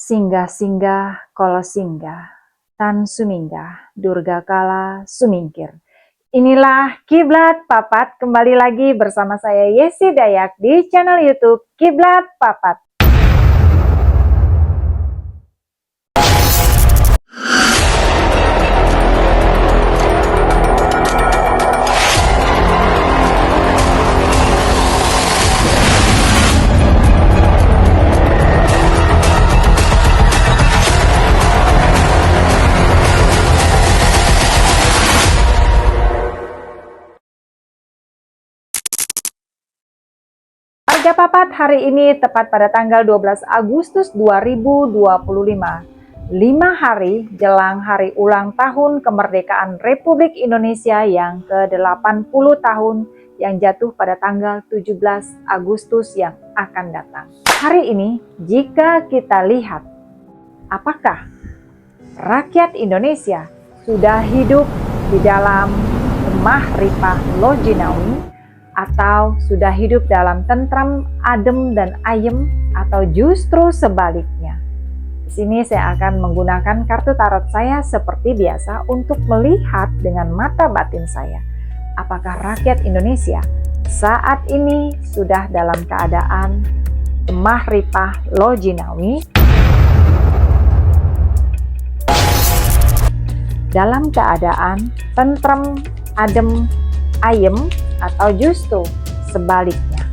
Singgah-singgah kala singgah, tan suminggah, durga kala sumingkir. Inilah Kiblat Papat, kembali lagi bersama saya Yesi Dayak di channel YouTube Kiblat Papat. Harga Papat hari ini tepat pada tanggal 12 Agustus 2025. 5 hari jelang hari ulang tahun kemerdekaan Republik Indonesia yang ke-80 tahun yang jatuh pada tanggal 17 Agustus yang akan datang. Hari ini jika kita lihat apakah rakyat Indonesia sudah hidup di dalam gemah ripah lojinawi atau sudah hidup dalam tentram, adem dan ayem, atau justru sebaliknya. Di sini saya akan menggunakan kartu tarot saya seperti biasa untuk melihat dengan mata batin saya apakah rakyat Indonesia saat ini sudah dalam keadaan gemah ripah lojinawi, dalam keadaan tentram, adem, ayem, atau justru sebaliknya.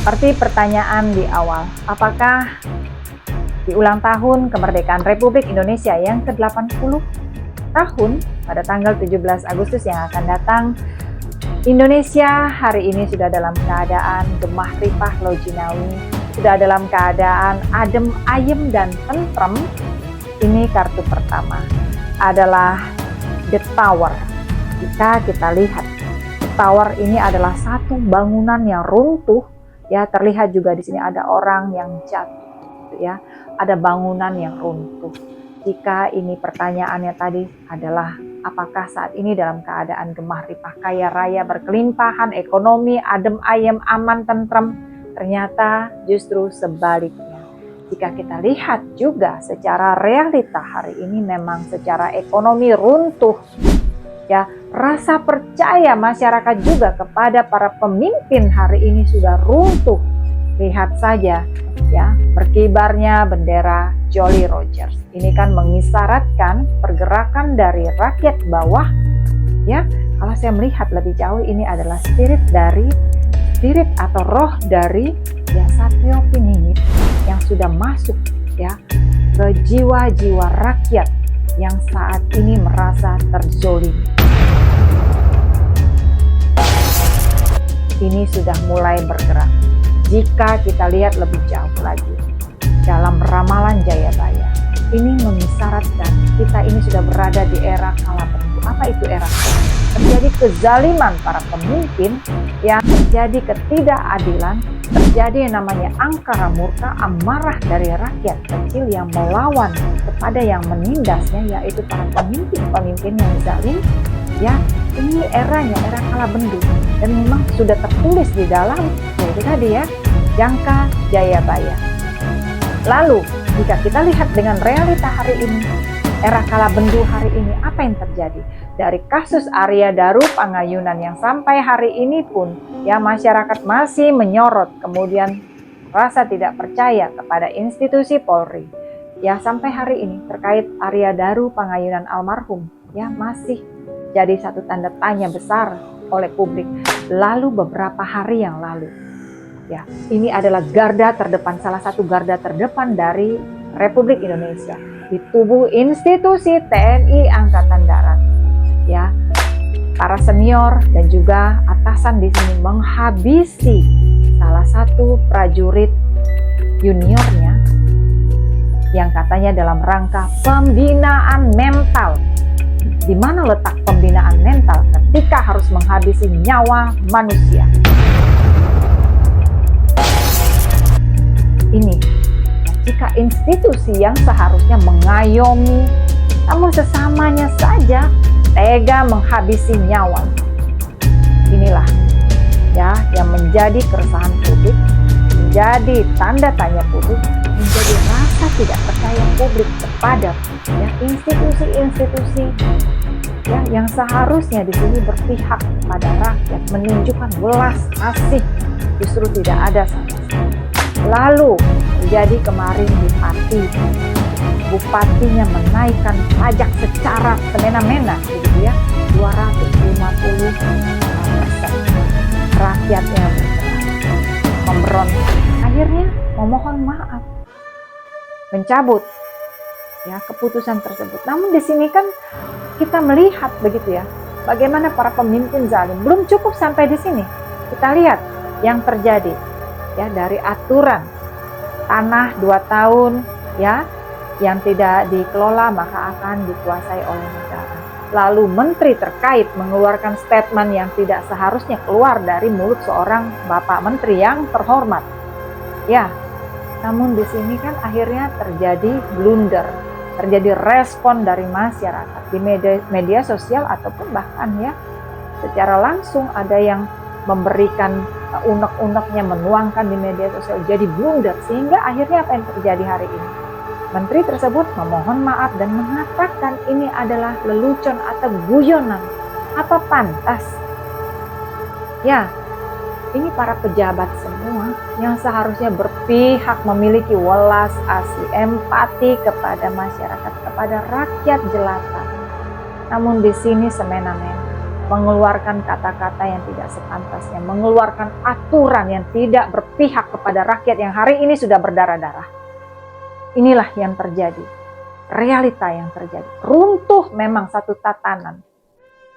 Seperti pertanyaan di awal, apakah di ulang tahun kemerdekaan Republik Indonesia yang ke-80 tahun pada tanggal 17 Agustus yang akan datang, Indonesia hari ini sudah dalam keadaan gemah ripah lojinawi, sudah dalam keadaan adem, ayem, dan tentrem? Ini kartu pertama adalah The Tower. Jika kita lihat, The Tower ini adalah satu bangunan yang runtuh, ya, terlihat juga di sini ada orang yang jatuh, ya, ada bangunan yang runtuh. Jika ini pertanyaannya tadi adalah apakah saat ini dalam keadaan gemah ripah kaya raya berkelimpahan ekonomi, adem, ayem, aman, tentrem? Ternyata justru sebaliknya. Jika kita lihat juga secara realita hari ini memang secara ekonomi runtuh. Ya, rasa percaya masyarakat juga kepada para pemimpin hari ini sudah runtuh. Lihat saja ya, berkibarnya bendera Jolly Rogers. Ini kan mengisyaratkan pergerakan dari rakyat bawah. Ya, kalau saya melihat lebih jauh ini adalah spirit atau roh dari ya Satrio Piningit yang sudah masuk ya ke jiwa-jiwa rakyat yang saat ini merasa terzolimi. Ini sudah mulai bergerak. Jika kita lihat lebih jauh lagi dalam ramalan Jayabaya, ini mengisyaratkan kita ini sudah berada di era kala bendu. Apa itu era? Terjadi kezaliman para pemimpin, yang terjadi ketidakadilan, terjadi yang namanya angkara murka, amarah dari rakyat kecil yang melawan kepada yang menindasnya, yaitu para pemimpin-pemimpin yang zalim. Ya, ini eranya, era kala bendu, dan memang sudah tertulis di dalam, yaitu tadi ya, Jangka Jayabaya. Lalu, jika kita lihat dengan realita hari ini, era kala bendu hari ini, apa yang terjadi? Dari kasus Arya Daru Pangayunan yang sampai hari ini pun ya masyarakat masih menyorot, kemudian rasa tidak percaya kepada institusi Polri. Ya, sampai hari ini terkait Arya Daru Pangayunan almarhum ya masih jadi satu tanda tanya besar oleh publik. Lalu beberapa hari yang lalu ya, ini adalah garda terdepan, salah satu garda terdepan dari Republik Indonesia di tubuh institusi TNI Angkatan Darat. Ya, para senior dan juga atasan di sini menghabisi salah satu prajurit juniornya yang katanya dalam rangka pembinaan mental. Di mana letak pembinaan mental ketika harus menghabisi nyawa manusia? Ini jika institusi yang seharusnya mengayomi, namun sesamanya saja tega menghabisi nyawa. Inilah ya yang menjadi keresahan publik, menjadi tanda tanya publik, menjadi rasa tidak percaya publik kepada ya institusi-institusi ya yang seharusnya di sini berpihak pada rakyat, menunjukkan belas kasih, justru tidak ada sama sekali. Lalu terjadi kemarin di Pati, bupatinya menaikkan pajak secara semena-mena gitu ya, 250%. Rakyatnya memberontak, akhirnya memohon maaf, mencabut ya keputusan tersebut. Namun di sini kan kita melihat begitu ya, bagaimana para pemimpin zalim. Belum cukup sampai di sini, kita lihat yang terjadi ya dari aturan tanah 2 tahun ya yang tidak dikelola maka akan dikuasai oleh negara. Lalu menteri terkait mengeluarkan statement yang tidak seharusnya keluar dari mulut seorang bapak menteri yang terhormat. Ya, namun di sini kan akhirnya terjadi blunder, terjadi respon dari masyarakat di media sosial ataupun bahkan ya secara langsung ada yang memberikan unek-uneknya, menuangkan di media sosial, jadi blunder. Sehingga akhirnya apa yang terjadi hari ini? Menteri tersebut memohon maaf dan mengatakan ini adalah lelucon atau guyonan. Apa pantas? Ya, ini para pejabat semua yang seharusnya berpihak, memiliki welas asih, empati kepada masyarakat, kepada rakyat jelata. Namun di sini semena-mena, mengeluarkan kata-kata yang tidak sepantasnya, mengeluarkan aturan yang tidak berpihak kepada rakyat yang hari ini sudah berdarah-darah. Inilah yang terjadi, realita yang terjadi. Runtuh memang satu tatanan.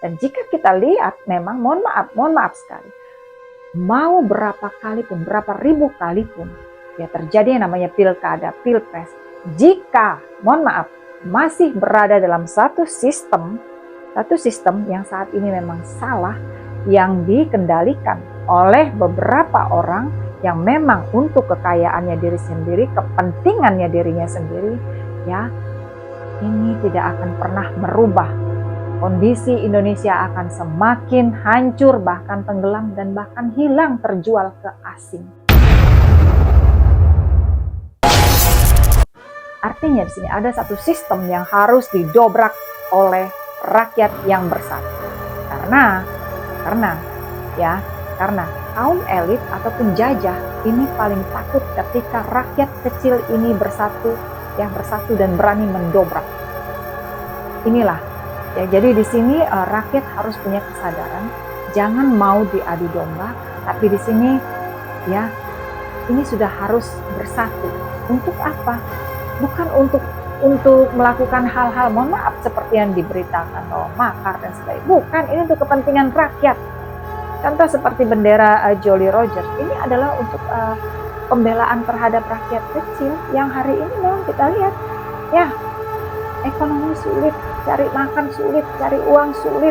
Dan jika kita lihat memang, mohon maaf sekali, mau berapa kali pun, berapa ribu kali pun, ya terjadi yang namanya pilkada, pilpres. Jika, mohon maaf, masih berada dalam satu sistem yang saat ini memang salah, yang dikendalikan oleh beberapa orang yang memang untuk kekayaannya diri sendiri, kepentingannya dirinya sendiri, ya ini tidak akan pernah merubah. Kondisi Indonesia akan semakin hancur, bahkan tenggelam dan bahkan hilang, terjual ke asing. Artinya di sini ada satu sistem yang harus didobrak oleh rakyat yang bersatu. Karena kaum elit atau penjajah ini paling takut ketika rakyat kecil ini bersatu dan berani mendobrak. Inilah ya, jadi di sini rakyat harus punya kesadaran, jangan mau diadu domba, tapi di sini ya ini sudah harus bersatu. Untuk apa? Bukan untuk melakukan hal-hal, mohon maaf, seperti yang diberitakan bahwa makar dan sebagainya. Bukan, ini untuk kepentingan rakyat. Contoh seperti bendera Jolly Roger, ini adalah untuk pembelaan terhadap rakyat kecil yang hari ini memang kita lihat ya ekonomi sulit, cari makan sulit, cari uang sulit.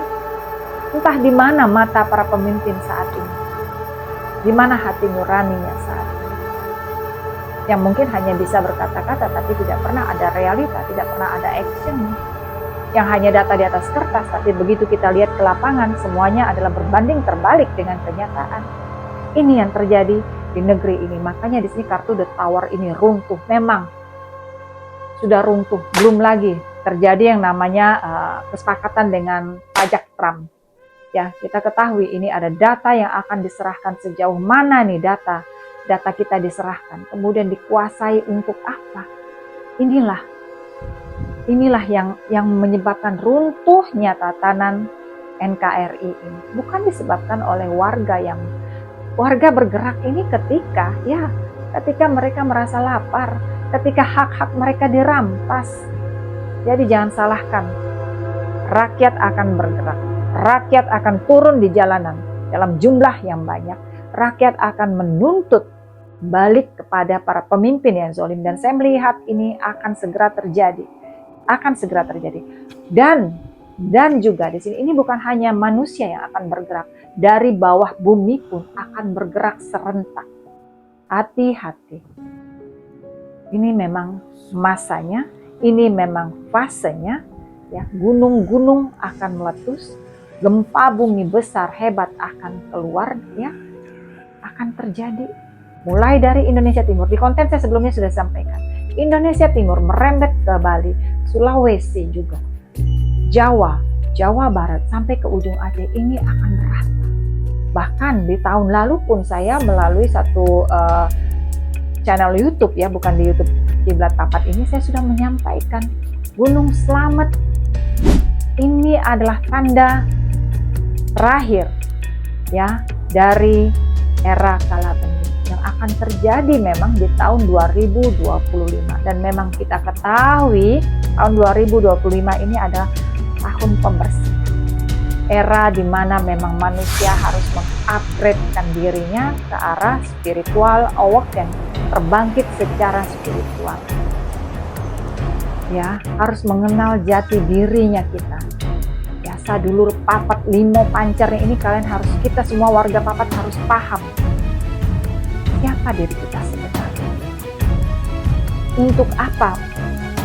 Entah di mana mata para pemimpin saat ini, di mana hati nuraninya saat ini, yang mungkin hanya bisa berkata-kata tapi tidak pernah ada realita, tidak pernah ada action, yang hanya data di atas kertas, tapi begitu kita lihat ke lapangan semuanya adalah berbanding terbalik dengan kenyataan. Ini yang terjadi di negeri ini. Makanya di sini kartu The Tower ini runtuh, memang sudah runtuh. Belum lagi terjadi yang namanya kesepakatan dengan pajak Trump. Ya, kita ketahui ini ada data yang akan diserahkan, sejauh mana nih data kita diserahkan, kemudian dikuasai untuk apa? Inilah yang menyebabkan runtuhnya tatanan NKRI ini. Bukan disebabkan oleh warga bergerak ini ketika mereka merasa lapar, ketika hak-hak mereka dirampas. Jadi jangan salahkan, rakyat akan bergerak, rakyat akan turun di jalanan dalam jumlah yang banyak, rakyat akan menuntut balik kepada para pemimpin yang zalim, dan saya melihat ini akan segera terjadi. Dan juga di sini ini bukan hanya manusia yang akan bergerak, dari bawah bumi pun akan bergerak serentak. Hati-hati. Ini memang masanya, ini memang fasenya, ya, gunung-gunung akan meletus, gempa bumi besar hebat akan keluar, ya, akan terjadi. Mulai dari Indonesia Timur, di konten saya sebelumnya sudah sampaikan, Indonesia Timur merembet ke Bali, Sulawesi juga, Jawa, Jawa Barat sampai ke ujung Aceh, ini akan merata. Bahkan di tahun lalu pun saya melalui satu channel YouTube, ya, bukan di YouTube Kiblat Tapat ini, saya sudah menyampaikan Gunung Slamet ini adalah tanda terakhir, ya, dari era Kala Bendu yang akan terjadi memang di tahun 2025, dan memang kita ketahui tahun 2025 ini adalah tahun pembersihan, era di mana memang manusia harus mengupgradekan dirinya ke arah spiritual, awaken, terbangkit secara spiritual. Ya, harus mengenal jati dirinya kita. Ya, sadulur papat limo pancarnya ini kalian harus, kita semua warga papat harus paham siapa diri kita sebenarnya. Untuk apa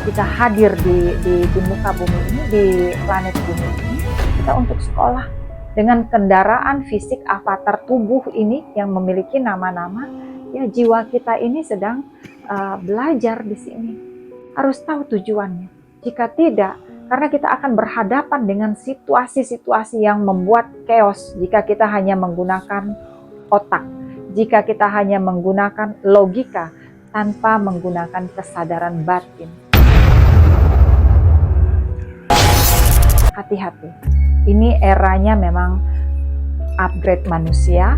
kita hadir di muka bumi ini, di planet bumi ini? Kita untuk sekolah dengan kendaraan fisik avatar tubuh ini yang memiliki nama-nama, ya, jiwa kita ini sedang belajar di sini. Harus tahu tujuannya. Jika tidak, karena kita akan berhadapan dengan situasi-situasi yang membuat chaos jika kita hanya menggunakan otak, jika kita hanya menggunakan logika tanpa menggunakan kesadaran batin. Hati-hati. Ini eranya memang upgrade manusia,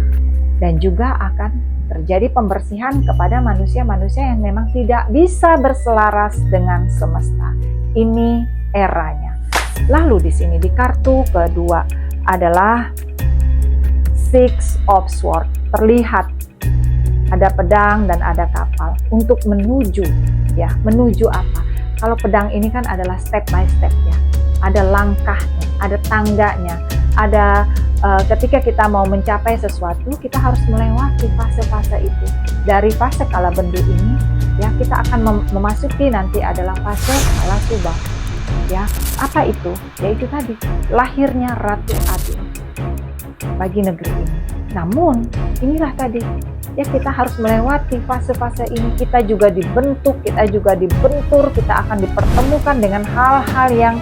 dan juga akan terjadi pembersihan kepada manusia-manusia yang memang tidak bisa berselaras dengan semesta. Ini eranya. Lalu di sini di kartu kedua adalah Six of Swords. Terlihat ada pedang dan ada kapal untuk menuju, ya, menuju apa? Kalau pedang ini kan adalah step by step, ya. Ada langkahnya, ada tangganya, ada ketika kita mau mencapai sesuatu, kita harus melewati fase-fase itu. Dari fase Kala Bendu ini, ya, kita akan memasuki nanti adalah fase Kala Subah. Ya, apa itu? Yaitu tadi lahirnya Ratu Adil bagi negeri ini. Namun inilah tadi, ya, kita harus melewati fase-fase ini. Kita juga dibentuk, kita juga dibentur, kita akan dipertemukan dengan hal-hal yang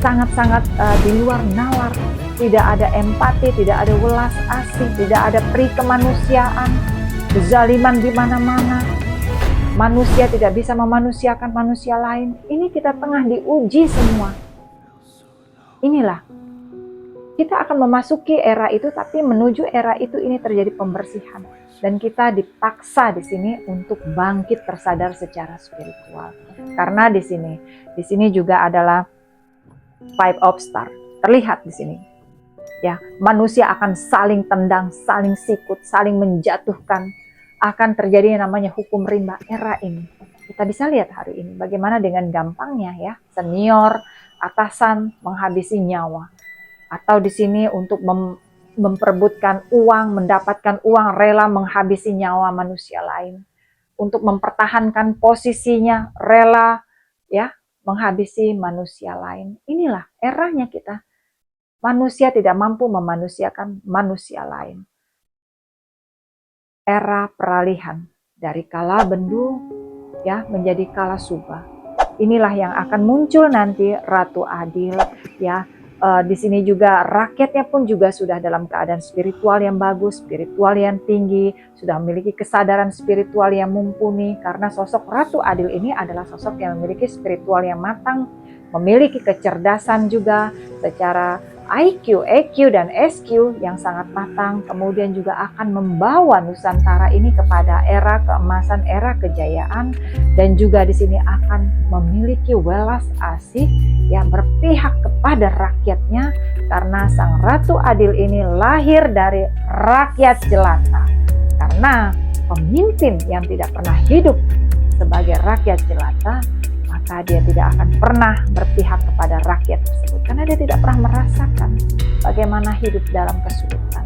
sangat-sangat di luar nalar. Tidak ada empati, tidak ada welas asih, tidak ada peri kemanusiaan, kezaliman di mana-mana. Manusia tidak bisa memanusiakan manusia lain. Ini kita tengah diuji semua. Inilah, kita akan memasuki era itu, tapi menuju era itu ini terjadi pembersihan, dan kita dipaksa di sini untuk bangkit tersadar secara spiritual. Karena di sini juga adalah Five of Stars. Terlihat di sini. Ya, manusia akan saling tendang, saling sikut, saling menjatuhkan. Akan terjadi yang namanya hukum rimba era ini. Kita bisa lihat hari ini bagaimana dengan gampangnya, ya, senior, atasan menghabisi nyawa. Atau di sini untuk memperebutkan uang, mendapatkan uang, rela menghabisi nyawa manusia lain. Untuk mempertahankan posisinya, rela, ya, menghabisi manusia lain. Inilah eranya kita. Manusia tidak mampu memanusiakan manusia lain. Era peralihan dari Kala Bendu, ya, menjadi Kala Subah. Inilah yang akan muncul nanti Ratu Adil, ya. Di sini juga rakyatnya pun juga sudah dalam keadaan spiritual yang bagus, spiritual yang tinggi, sudah memiliki kesadaran spiritual yang mumpuni, karena sosok Ratu Adil ini adalah sosok yang memiliki spiritual yang matang, memiliki kecerdasan juga secara IQ, EQ, dan SQ yang sangat matang, kemudian juga akan membawa Nusantara ini kepada era keemasan, era kejayaan, dan juga di sini akan memiliki welas asih yang berpihak kepada rakyatnya, karena Sang Ratu Adil ini lahir dari rakyat jelata. Karena pemimpin yang tidak pernah hidup sebagai rakyat jelata, maka dia tidak akan pernah berpihak kepada rakyat tersebut, karena dia tidak pernah merasakan bagaimana hidup dalam kesulitan,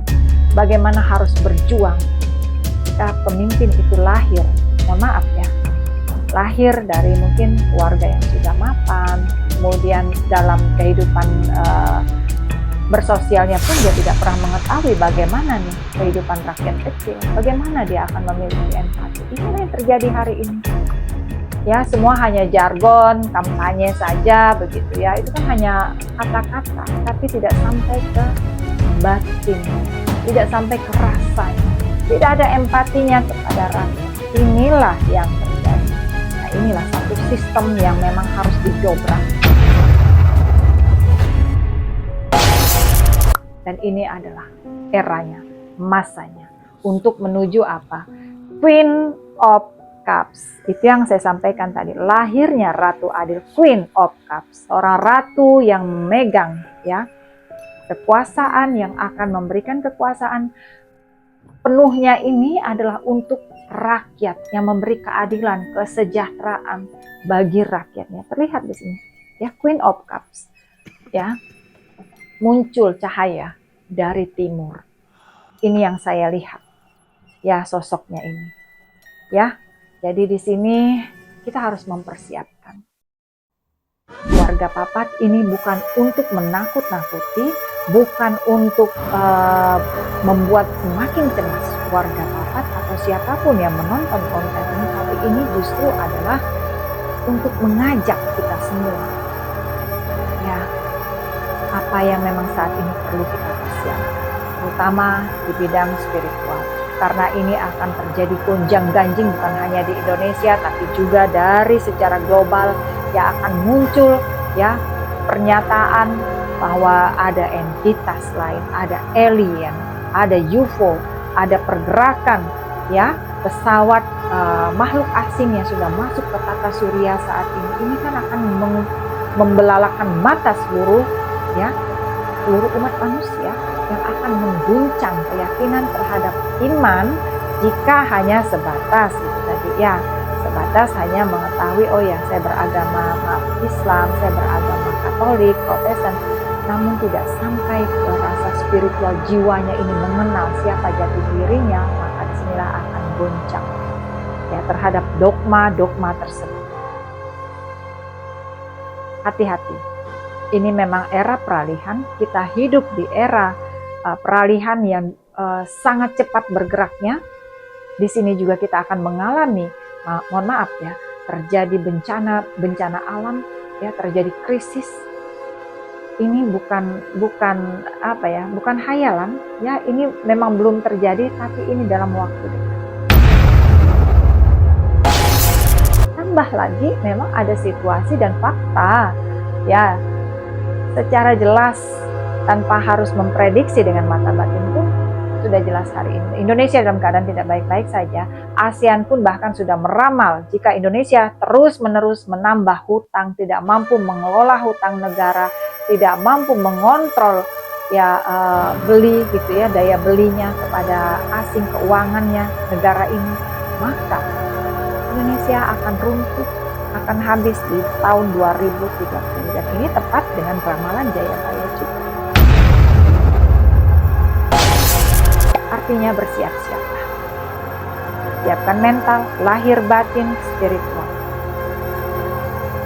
bagaimana harus berjuang. Jika pemimpin itu lahir, mohon maaf, ya, lahir dari mungkin keluarga yang sudah mapan, kemudian dalam kehidupan bersosialnya pun dia tidak pernah mengetahui bagaimana nih kehidupan rakyat kecil, bagaimana dia akan memiliki empati. Inilah yang terjadi hari ini. Ya, semua hanya jargon, kampanye saja begitu ya. Itu kan hanya kata-kata, tapi tidak sampai ke batin, tidak sampai ke rasanya, tidak ada empatinya kepada rakyat. Inilah yang terjadi. Nah, inilah satu sistem yang memang harus didobrak. Dan ini adalah eranya, masanya untuk menuju apa? Queen of Cups. Itu yang saya sampaikan tadi. Lahirnya Ratu Adil, Queen of Cups, seorang ratu yang memegang ya kekuasaan, yang akan memberikan kekuasaan penuhnya ini adalah untuk rakyat, yang memberi keadilan, kesejahteraan bagi rakyatnya. Terlihat di sini ya, Queen of Cups ya, muncul cahaya dari timur. Ini yang saya lihat ya, sosoknya ini ya. Jadi di sini kita harus mempersiapkan. Warga Papat ini bukan untuk menakut-nakuti, bukan untuk membuat semakin cemas warga Papat atau siapapun yang menonton konten ini, tapi ini justru adalah untuk mengajak kita semua ya, apa yang memang saat ini perlu kita persiapkan, terutama di bidang spiritual. Karena ini akan terjadi gonjang-ganjing bukan hanya di Indonesia, tapi juga dari secara global yang akan muncul ya pernyataan bahwa ada entitas lain, ada alien, ada UFO, ada pergerakan ya pesawat makhluk asing yang sudah masuk ke tata surya saat ini. Ini kan akan membelalakan mata seluruh umat manusia, yang akan mengguncang keyakinan terhadap iman jika hanya sebatas itu tadi ya, sebatas hanya mengetahui oh ya saya beragama Islam, saya beragama Katolik, Protestan, namun tidak sampai ke rasa spiritual jiwanya ini mengenal siapa jati dirinya, maka disinilah akan goncang ya terhadap dogma-dogma tersebut. Hati-hati, ini memang era peralihan, kita hidup di era peralihan yang sangat cepat bergeraknya. Di sini juga kita akan mengalami, mohon maaf ya, terjadi bencana alam ya, terjadi krisis. Ini bukan hayalan ya, ini memang belum terjadi, tapi ini dalam waktu dekat. Tambah lagi memang ada situasi dan fakta ya, secara jelas tanpa harus memprediksi dengan mata batin pun sudah jelas hari ini. Indonesia dalam keadaan tidak baik-baik saja. ASEAN pun bahkan sudah meramal jika Indonesia terus-menerus menambah hutang, tidak mampu mengelola hutang negara, tidak mampu mengontrol ya beli gitu ya, daya belinya kepada asing, keuangannya negara ini, maka Indonesia akan runtuh, akan habis di tahun 2030. Dan ini tepat dengan ramalan Jayabaya juga. Artinya bersiap-siaplah. Siapkan mental, lahir batin, spiritual.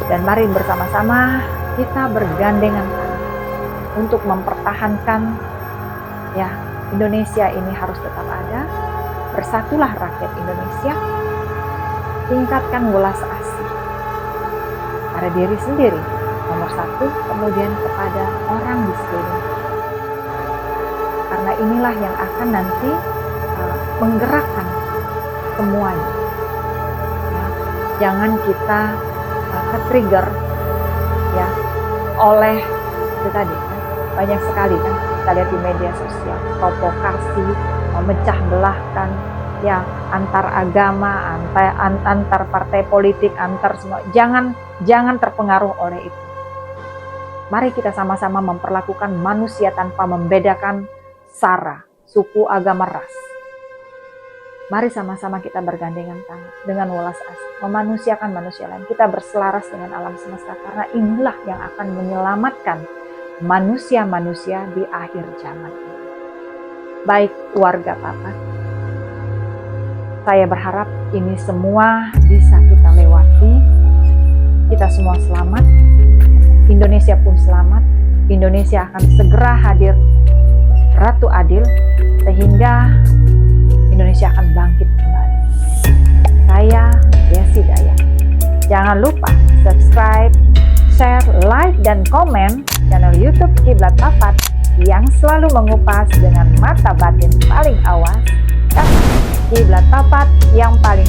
Dan mari bersama-sama kita bergandengan tangan untuk mempertahankan ya, Indonesia ini harus tetap ada. Bersatulah rakyat Indonesia. Tingkatkan welas asih pada diri sendiri, nomor satu, kemudian kepada orang di sekeliling. Karena inilah yang akan nanti menggerakkan semuanya. Ya, jangan kita ke-trigger ya oleh itu tadi kan, banyak sekali kan kita lihat di media sosial, provokasi, memecah belahkan ya, antar agama, antar partai politik, antar semua. Jangan terpengaruh oleh itu. Mari kita sama-sama memperlakukan manusia tanpa membedakan sara, suku, agama, ras. Mari sama-sama kita bergandengan tangan dengan welas asih, memanusiakan manusia lain. Kita berselaras dengan alam semesta, karena inilah yang akan menyelamatkan manusia-manusia di akhir zaman ini. Baik warga Papat, saya berharap ini semua bisa kita lewati terjadi, kita semua selamat, Indonesia pun selamat. Indonesia akan segera hadir Ratu Adil, sehingga Indonesia akan bangkit kembali. Saya Desi Dayang. Jangan lupa subscribe, share, like, dan komen channel YouTube Kiblat Papat yang selalu mengupas dengan mata batin paling awas dan Kiblat Papat yang paling